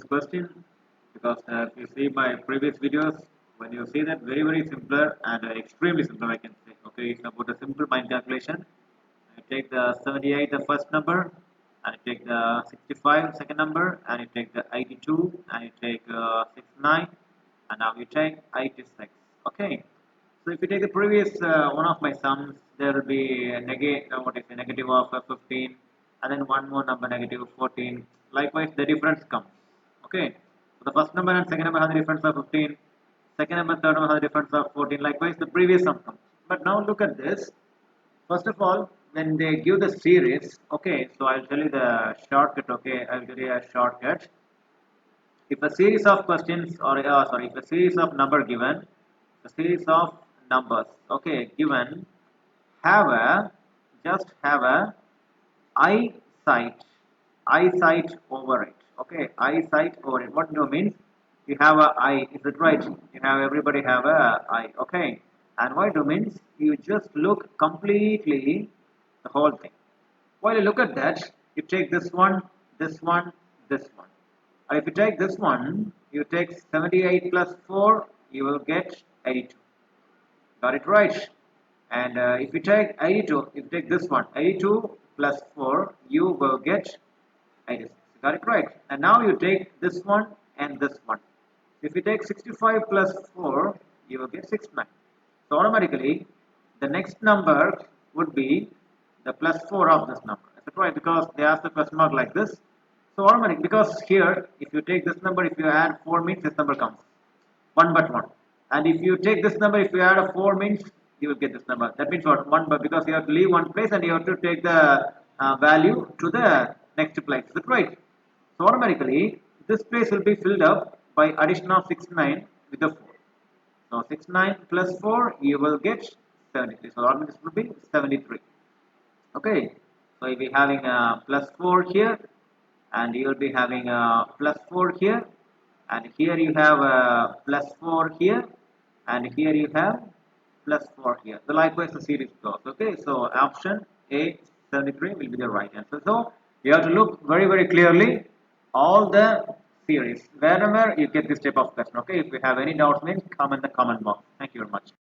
question, because if you see my previous videos, when you see that very simpler and extremely simpler, I can say. Okay, it's about a simple mind calculation. You take the 78, the first number, and you take the 65, second number, and you take the 82, and you take 69, and now you take 86. Okay, so if you take the previous one of my sums, there will be a negative of 15, and then one more number negative 14. Likewise, the difference comes. Okay, so the first number and second number have the difference of 15. Second number, third number have the difference of 14. Likewise, the previous sum comes. But now look at this. First of all, when they give the series, okay, so I'll tell you the shortcut. Okay, I'll tell you a shortcut. If a series of questions or if a series of number given, a series of numbers, okay, given, have a just have a eyesight over it. Okay, eyesight over it. What do you mean? You have a eye. Is it right? You have everybody have a eye. Okay, and what do means? You just look completely the whole thing. While you look at that, you take this one, this one, this one. And if you take this one, you take 78 plus 4, you will get 82. Got it right? And if you take 82, if you take this one, 82 plus 4, you will get 86. Got it right? And now you take this one and this one. If you take 65 plus 4, you will get 69. So automatically, the next number would be the plus 4 of this number. Is that right? Because they ask the question mark like this. So automatic, because here, if you take this number, if you add 4 means this number comes. 1 but 1. And if you take this number, if you add a 4 means you will get this number. That means what? 1 but, because you have to leave one place and you have to take the value to the next place. Is that right? So automatically, this place will be filled up by addition of 69 with the 4. So 69 plus 4, you will get 73. So automatically this will be 73. Okay. So you'll be having a plus 4 here, and you will be having a plus 4 here, and here you have a plus 4 here, and here you have plus 4 here. So likewise the series goes. Okay, so option A 73 will be the right answer. So you have to look very clearly all the series wherever you get this type of question. Okay, if you have any doubts, means comment in the comment box. Thank you very much.